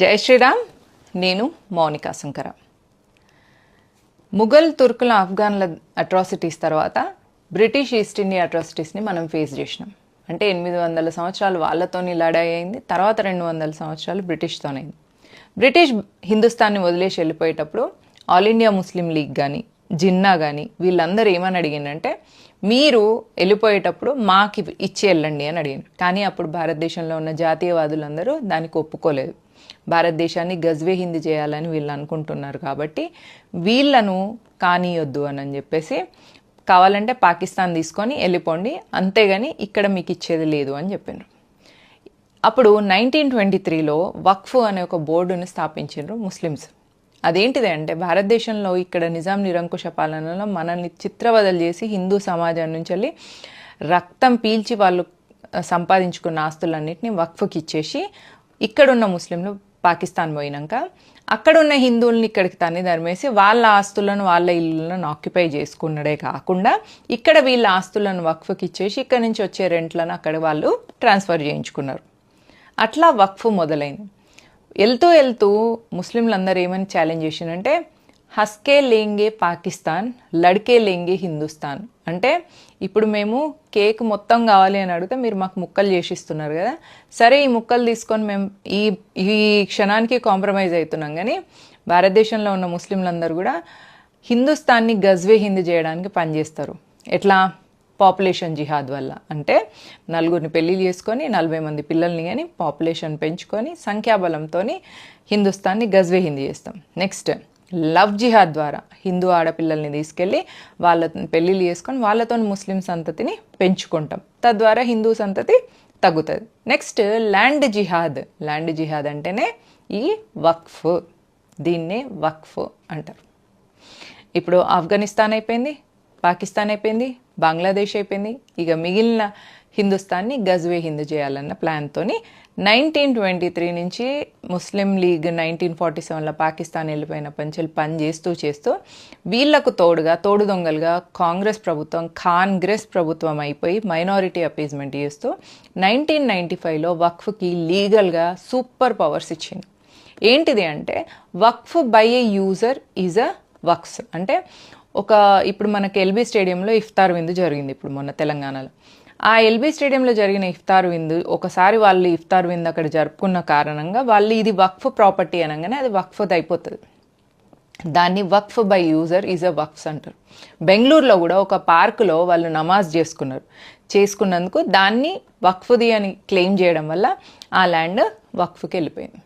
జై శ్రీరామ్. నేను మౌనికా శంకర. ముఘల్ తుర్కుల ఆఫ్ఘన్ల అట్రాసిటీస్ తర్వాత బ్రిటిష్ ఈస్ట్ ఇండియా అట్రాసిటీస్ని మనం ఫేస్ చేసినాం. అంటే 800 సంవత్సరాలు వాళ్ళతోని లడాయి అయింది. తర్వాత 200 సంవత్సరాలు బ్రిటిష్తోనైంది. బ్రిటిష్ హిందుస్థాన్ని వదిలేసి వెళ్ళిపోయేటప్పుడు ఆల్ ఇండియా ముస్లిం లీగ్ కానీ జిన్నా కానీ వీళ్ళందరూ ఏమని అడిగిందంటే, మీరు వెళ్ళిపోయేటప్పుడు మాకు ఇచ్చి వెళ్ళండి అని అడిగారు. కానీ అప్పుడు భారతదేశంలో ఉన్న జాతీయవాదులందరూ దానికి ఒప్పుకోలేదు. భారతదేశాన్ని గజ్వే హిందీ చేయాలని వీళ్ళు అనుకుంటున్నారు. కాబట్టి వీళ్ళను కానీయొద్దు అని చెప్పేసి, కావాలంటే పాకిస్తాన్ తీసుకొని వెళ్ళిపోండి, అంతేగాని ఇక్కడ మీకు ఇచ్చేది లేదు అని చెప్పారు. అప్పుడు 1923లో వక్ఫ్ అనే ఒక బోర్డుని స్థాపించారు ముస్లిమ్స్. అదేంటిది అంటే, భారతదేశంలో ఇక్కడ నిజాం నిరంకుశ పాలనలో మనల్ని చిత్రవదలు చేసి హిందూ సమాజం నుంచి వెళ్ళి రక్తం పీల్చి వాళ్ళు సంపాదించుకున్న ఆస్తులన్నింటినీ వక్ఫ్కి ఇచ్చేసి, ఇక్కడున్న ముస్లింలు పాకిస్తాన్ పోయినాక అక్కడున్న హిందువుల్ని ఇక్కడికి తన్ని ధర్మేసి వాళ్ళ ఆస్తులను వాళ్ళ ఇళ్ళను ఆక్యుపై చేసుకున్నదే కాకుండా, ఇక్కడ వీళ్ళ ఆస్తులను వక్ఫ్కి ఇచ్చేసి ఇక్కడ నుంచి వచ్చే రెంట్లను అక్కడ వాళ్ళు ట్రాన్స్ఫర్ చేయించుకున్నారు. అట్లా వక్ఫ్ మొదలైంది. వెళ్తూ వెళ్తూ ముస్లింలందరూ ఏమని ఛాలెంజ్ చేసిందంటే, హస్కే లేంగే పాకిస్తాన్, లడ్కే లేంగే హిందుస్థాన్. అంటే ఇప్పుడు మేము కేక్ మొత్తం కావాలి అని అడిగితే మీరు మాకు ముక్కలు చేసిస్తున్నారు కదా, సరే ఈ ముక్కలు తీసుకొని మేము ఈ క్షణానికి కాంప్రమైజ్ అవుతున్నాం, కానీ భారతదేశంలో ఉన్న ముస్లింలందరూ కూడా హిందుస్థాన్ని గజ్వే హిందీ చేయడానికి పనిచేస్తారు. ఎట్లా? పాపులేషన్ జిహాద్ వల్ల. అంటే నలుగురిని పెళ్లి చేసుకొని 40 మంది పిల్లల్ని కానీ పాపులేషన్ పెంచుకొని సంఖ్యాబలంతో హిందుస్థాన్ని గజ్వే హిందీ చేస్తాం. నెక్స్ట్ లవ్ జిహాద్ ద్వారా హిందూ ఆడపిల్లల్ని తీసుకెళ్ళి వాళ్ళని పెళ్ళిళ్ళు చేసుకొని వాళ్ళతో ముస్లిం సంతతిని పెంచుకుంటాం. తద్వారా హిందూ సంతతి తగ్గుతుంది. నెక్స్ట్ ల్యాండ్ జిహాద్. ల్యాండ్ జిహాద్ అంటేనే ఈ వక్ఫ్. దీన్నే వక్ఫ్ అంటారు. ఇప్పుడు ఆఫ్ఘనిస్తాన్ అయిపోయింది, పాకిస్తాన్ అయిపోయింది, బంగ్లాదేశ్ అయిపోయింది. ఇక మిగిలిన హిందుస్థాన్ని గజ్వే హిందూ చేయాలన్న ప్లాన్తో 1923 నుంచి ముస్లిం లీగ్ 1947లో పాకిస్తాన్ వెళ్ళిపోయిన పని చేస్తూ వీళ్లకు తోడు దొంగలుగా కాంగ్రెస్ ప్రభుత్వం అయిపోయి మైనారిటీ అపీజ్మెంట్ చేస్తూ 1995లో వక్ఫ్కి లీగల్గా సూపర్ పవర్స్ ఇచ్చింది. ఏంటిది అంటే, waqf by a user is a waqf. అంటే ఇప్పుడు మనకి ఎల్బీ స్టేడియంలో ఇఫ్తార్ విందు జరిగింది ఇప్పుడు మొన్న తెలంగాణలో. ఆ ఎల్బీ స్టేడియంలో జరిగిన ఇఫ్తార్ విందు, ఒకసారి వాళ్ళు ఇఫ్తార్ విందు అక్కడ జరుపుకున్న కారణంగా వాళ్ళు ఇది వక్ఫ్ ప్రాపర్టీ అనగానే అది వక్ఫ్ అయిపోతుంది. దాన్ని వక్ఫ్ బై యూజర్ ఈజ్ అ వక్ఫ్ అంటారు. బెంగళూరులో కూడా ఒక పార్కులో వాళ్ళు నమాజ్ చేసుకున్నందుకు దాన్ని వక్ఫ్ది అని క్లెయిమ్ చేయడం వల్ల ఆ ల్యాండ్ వక్ఫ్కి వెళ్ళిపోయింది.